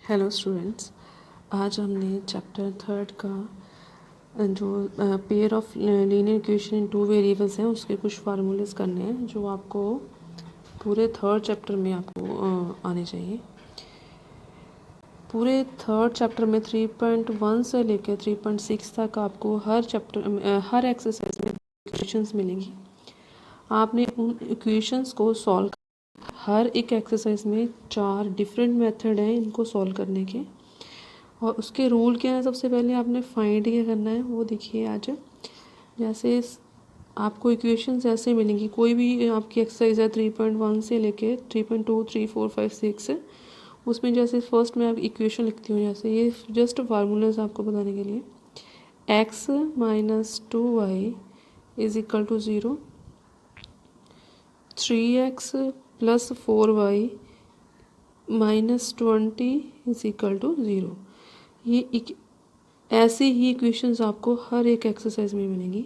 Hello students, आज हमने chapter third का जो pair of linear equation in two variables हैं उसके कुछ फार्मूलेस करने हैं जो आपको पूरे थर्ड चैप्टर में आपको आने चाहिए। पूरे थर्ड चैप्टर में 3.1 से लेकर 3.6 तक आपको हर एक्सरसाइज में इक्वेशंस मिलेंगी। आपने उन इक्वेशंस को सॉल्व, हर एक एक्सरसाइज में 4 डिफरेंट मेथड हैं इनको सॉल्व करने के, और उसके रूल क्या है। सबसे पहले आपने फाइंड क्या करना है वो देखिए। आज जैसे आपको इक्वेशंस ऐसे मिलेंगी, कोई भी आपकी एक्सरसाइज है 3.1 से लेके 3.2 3 4 5 6, उसमें जैसे फर्स्ट में आप इक्वेशन लिखती हूँ, जैसे ये जस्ट फार्मूलाज आपको बताने के लिए। x minus 2y is equal to 0, 3x plus 4y minus 20 is equal to 0। ये ऐसे ही इक्वेशंस आपको हर एक एक्सरसाइज में मिलेंगी।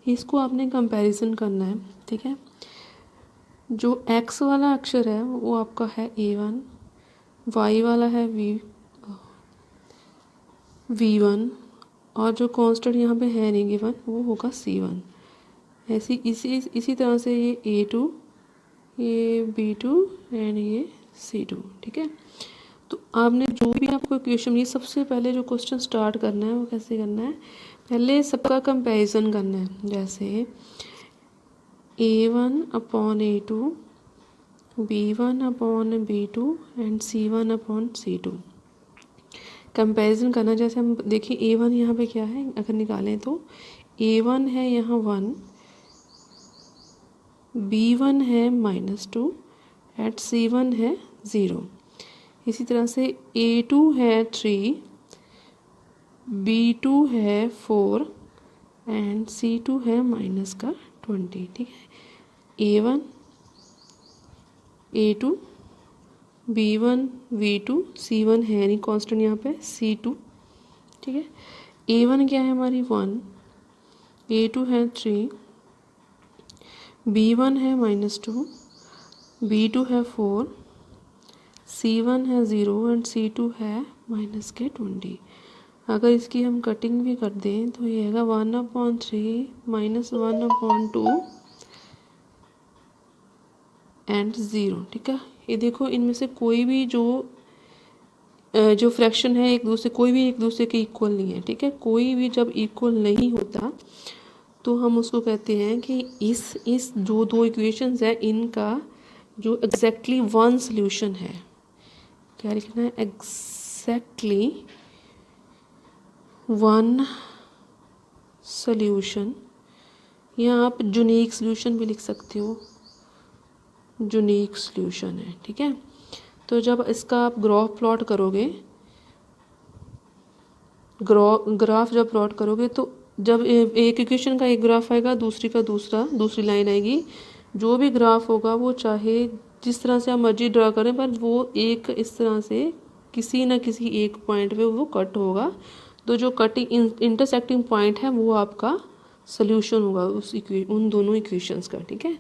इसको आपने कंपैरिजन करना है, ठीक है। जो x वाला अक्षर है वो आपका है a1, y वाला है v1, और जो कांस्टेंट यहाँ पे है नहीं गिवन वो होगा c1। ऐसी इसी तरह से ये a2, ये b2 एंड ये c2, ठीक है। तो आपने जो भी आपको इक्वेशन, ये सबसे पहले जो क्वेश्चन स्टार्ट करना है वो कैसे करना है, पहले सबका कंपैरिजन करना है। जैसे a1 upon a2, b1 upon b2 and c1 upon c2 comparison करना। जैसे हम देखिए a1 यहाँ पे क्या है, अगर निकालें तो a1 है यहाँ 1, b1 है -2 एंड c1 है 0। इसी तरह से a2 है 3, b2 है 4 एंड c2 है -20, ठीक है। a1 a2 b1 v2 c1 है नहीं कांस्टेंट यहाँ पे c2, ठीक है। a1 क्या है हमारी 1, a2 है 3, b1 है -2, b2 है 4, c1 है 0 एंड c2 है -20। अगर इसकी हम कटिंग भी कर दें तो ये आएगा 1/3 -1/2 एंड 0, ठीक है। ये देखो, इनमें से कोई भी जो फ्रैक्शन है कोई भी एक दूसरे के इक्वल नहीं है, ठीक है। कोई भी जब इक्वल नहीं होता तो हम उसको कहते हैं कि इस जो दो इक्वेशंस है इनका जो एग्जैक्टली वन सॉल्यूशन है, क्या लिखना है, एग्जैक्टली वन सॉल्यूशन, या आप यूनिक सॉल्यूशन भी लिख सकते हो, यूनिक सॉल्यूशन है, ठीक है। तो जब इसका आप ग्राफ प्लॉट करोगे, ग्राफ जब प्लॉट करोगे तो जब एक इक्वेशन का एक ग्राफ आएगा, दूसरी का दूसरी लाइन आएगी। जो भी ग्राफ होगा वो चाहे जिस तरह से आप मर्जी ड्रा करें, पर वो एक इस तरह से किसी न किसी एक पॉइंट पे वो कट होगा। तो जो कटिंग इंटरसेक्टिंग पॉइंट है वो आपका सोल्यूशन होगा उन दोनों इक्वेशंस का, ठीक है।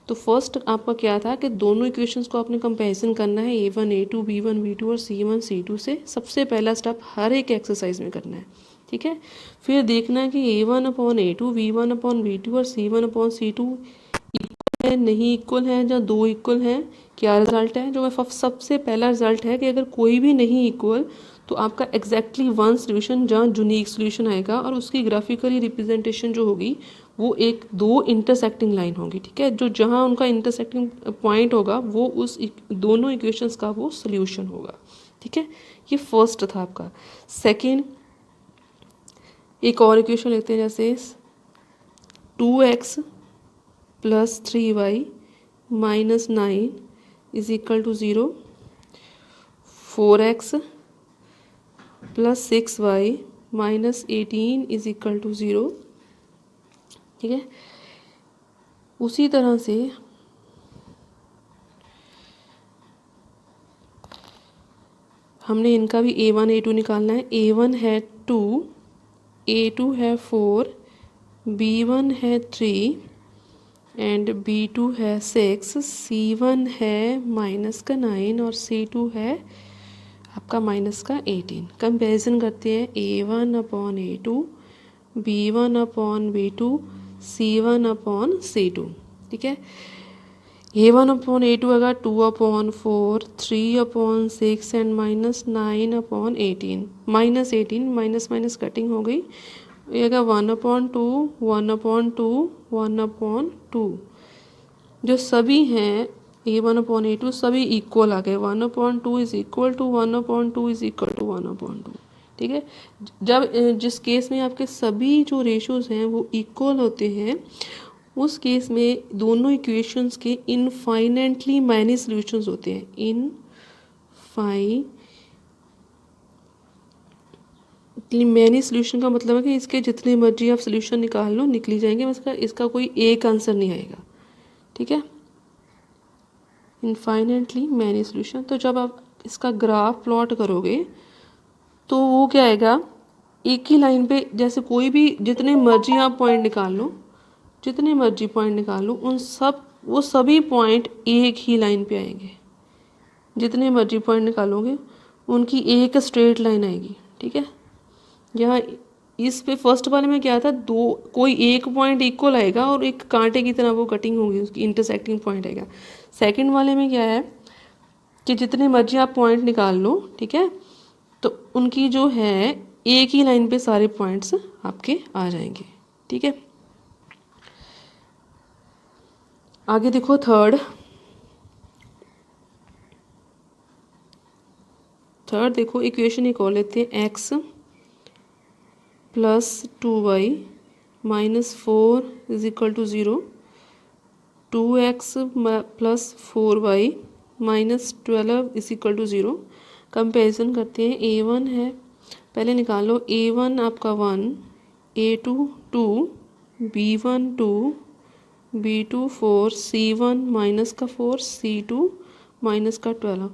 तो फर्स्ट आपका क्या था कि दोनों इक्वेशंस को आपने कंपैरिजन करना है, a1 a2 b1 b2 और c1 c2 से। सबसे पहला स्टेप हर एक एक्सरसाइज में करना है, ठीक है। फिर देखना है कि a1 upon a2, b1 upon b2 और c1 अपॉन c2 इक्वल है नहीं इक्वल है, या दो इक्वल हैं, क्या रिजल्ट है। जो सबसे पहला रिजल्ट है कि अगर कोई भी नहीं इक्वल तो आपका एग्जैक्टली वन सोल्यूशन जहाँ यूनिक सोल्यूशन आएगा, और उसकी ग्राफिकली रिप्रेजेंटेशन जो होगी वो एक दो इंटरसेक्टिंग लाइन होगी, ठीक है। जो जहाँ उनका इंटरसेक्टिंग पॉइंट होगा वो उस दोनों इक्वेशंस का वो सोल्यूशन होगा, ठीक है। ये फर्स्ट था आपका। सेकेंड, एक और इक्वेशन लेते हैं, जैसे 2x plus 3y minus 9 is equal to 0, 4x plus 6y minus 18 is equal to 0, ठीक है। उसी तरह से हमने इनका भी a1 a2 निकालना है। a1 है 2, a2 है 4, b1 है 3 एंड b2 है 6, c1 है -9 और c2 है आपका माइनस का 18। कंपेरिजन करते हैं A1/A2, B1/B2, C1/C2। ठीक है, A1/A2 आएगा 2/4, 3/6 एंड -9/18। -18 माइनस माइनस कटिंग हो गई, ये आएगा 1/2, 1/2, 1/2। जो सभी हैं A1/A2 सभी इक्वल आ गए, 1/2 is equal to 1/2 is equal to 1/2। ठीक है, जब जिस केस में आपके सभी जो रेशोज़ हैं वो इक्वल होते हैं, उस केस में दोनों इक्वेशंस के इनफाइनाइटली मैनी सॉल्यूशंस होते हैं। मैनी सॉल्यूशन का मतलब है कि इसके जितने मर्जी आप सॉल्यूशन निकाल लो निकली जाएंगे, इसका कोई एक आंसर नहीं आएगा। ठीक है, इनफाइनाइटली मैनी सॉल्यूशन। तो जब आप इसका ग्राफ प्लॉट करोगे तो वो क्या आएगा, एक ही लाइन पे जैसे कोई भी जितने मर्जी आप पॉइंट निकाल लो, जितने मर्जी पॉइंट निकाल लो, वो सभी पॉइंट एक ही लाइन पे आएंगे। जितने मर्जी पॉइंट निकालोगे उनकी एक स्ट्रेट लाइन आएगी। ठीक है, यहाँ इस पे फर्स्ट वाले में क्या था, कोई एक पॉइंट इक्वल आएगा और एक कांटे की तरह वो कटिंग होगी, उसकी इंटरसेक्टिंग पॉइंट आएगा। सेकंड वाले में क्या है कि जितने मर्जी आप पॉइंट निकाल लो, ठीक है, तो उनकी जो है एक ही लाइन पे सारे पॉइंट्स आपके आ जाएंगे। ठीक है, आगे देखो थर्ड देखो, इक्वेशन एक और लेते हैं, x + 2y - 4 = 0, 2x + 4y - 12 = 0। Comparison करते हैं, a1 है, पहले निकालो, a1 आपका 1, a2 2, b1 2, b2 4, c1 -4, c2 -12।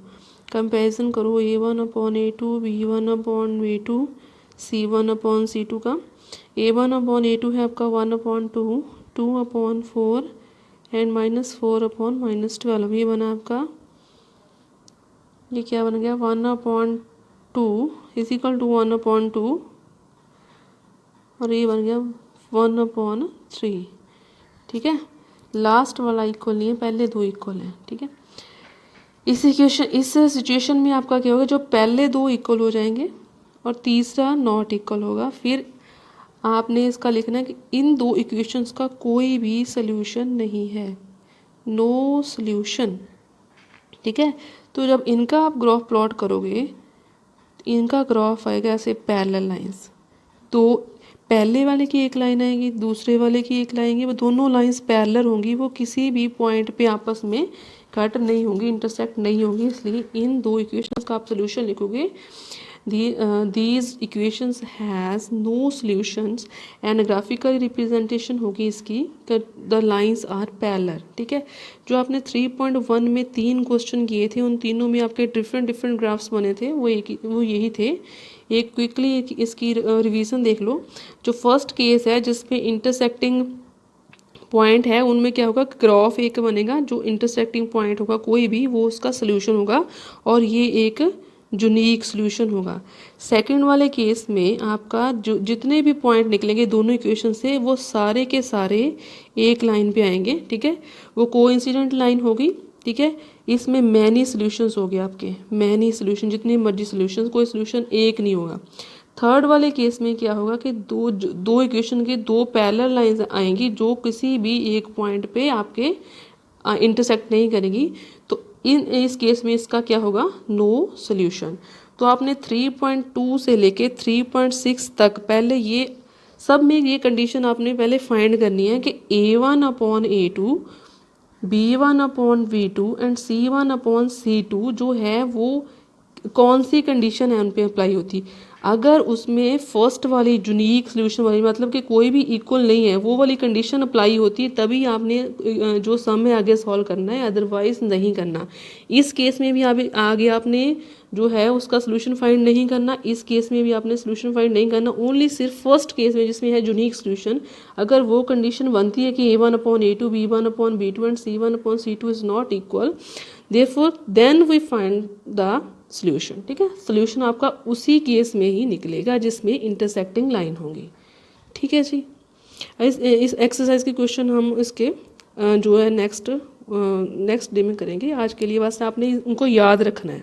Comparison करो A1/A2, B1/B2, C1/C2 का। A1/A2 है आपका 1/2, 2/4 एंड -4/12। ये बना आपका, ये क्या बन गया, 1/2 = 1/2 और ये बन गया 1/3। ठीक है, लास्ट वाला इक्वल नहीं है, पहले दो इक्वल हैं। ठीक है, इस सिचुएशन में आपका क्या होगा, जो पहले दो इक्वल हो जाएंगे और तीसरा नॉट इक्वल होगा। फिर आपने इसका लिखना है कि इन दो इक्वेशंस का कोई भी सल्यूशन नहीं है, नो सल्यूशन। ठीक है, तो जब इनका आप ग्राफ प्लॉट करोगे, इनका ग्राफ आएगा ऐसे पैरेलल लाइंस। तो पहले वाले की एक लाइन आएगी, दूसरे वाले की एक लाइन आएगी, वो दोनों लाइंस पैरेलल होंगी, वो किसी भी पॉइंट पे आपस में कट नहीं होंगी, इंटरसेक्ट नहीं होंगी। इसलिए इन दो इक्वेशंस का आप सोल्यूशन लिखोगे, these equations has no solutions and graphical representation होगी इसकी, द लाइंस आर पैरेलल। ठीक है, जो आपने 3.1 में 3 क्वेश्चन किए थे, उन तीनों में आपके डिफरेंट ग्राफ्स बने थे, वो यही थे। एक क्विकली इसकी रिवीजन देख लो। जो फर्स्ट केस है जिसपे इंटरसेक्टिंग पॉइंट है, उनमें क्या होगा, ग्राफ एक बनेगा, जो इंटरसेक्टिंग पॉइंट होगा कोई भी, वो उसका सोल्यूशन होगा और ये एक यूनिक सोल्यूशन होगा। सेकंड वाले केस में आपका जो जितने भी पॉइंट निकलेंगे दोनों इक्वेशन से, वो सारे के सारे एक लाइन पे आएंगे। ठीक है, वो कोइंसिडेंट लाइन होगी। ठीक है, इसमें मैनी सॉल्यूशंस हो गए आपके, मैनी सॉल्यूशन, जितने मर्जी सॉल्यूशंस, कोई सॉल्यूशन एक नहीं होगा। थर्ड वाले केस में क्या होगा कि दो इक्वेशन के दो पैरेलल लाइंस आएंगी, जो किसी भी एक पॉइंट पे आपके इंटरसेक्ट नहीं करेगी। तो इस केस में इसका क्या होगा, नो सॉल्यूशन। तो आपने 3.2 से लेके 3.6 तक पहले ये सब में ये कंडीशन आपने पहले फाइंड करनी है कि A1/A2, B1/B2 एंड C1/C2 जो है वो कौन सी कंडीशन है उन पे अप्लाई होती। अगर उसमें फर्स्ट वाली यूनिक सोल्यूशन वाली, मतलब कि कोई भी इक्वल नहीं है, वो वाली कंडीशन अप्लाई होती है, तभी आपने जो सम है आगे सॉल्व करना है, अदरवाइज नहीं करना। इस केस में भी आगे आपने जो है उसका सोल्यूशन फाइंड नहीं करना, इस केस में भी आपने सोल्यूशन फाइंड नहीं करना। ओनली सिर्फ फर्स्ट केस में जिसमें है यूनिक सोल्यूशन, अगर वो कंडीशन बनती है कि A1/A2, B1/B2 and C1/C2 is not equal, therefore then we find the solution. ठीक है, सोल्यूशन आपका उसी केस में ही निकलेगा जिसमें इंटरसेक्टिंग लाइन होंगी। ठीक है जी, इस एक्सरसाइज के क्वेश्चन हम इसके जो है नेक्स्ट डे में करेंगे। आज के लिए बस आपने उनको याद रखना है।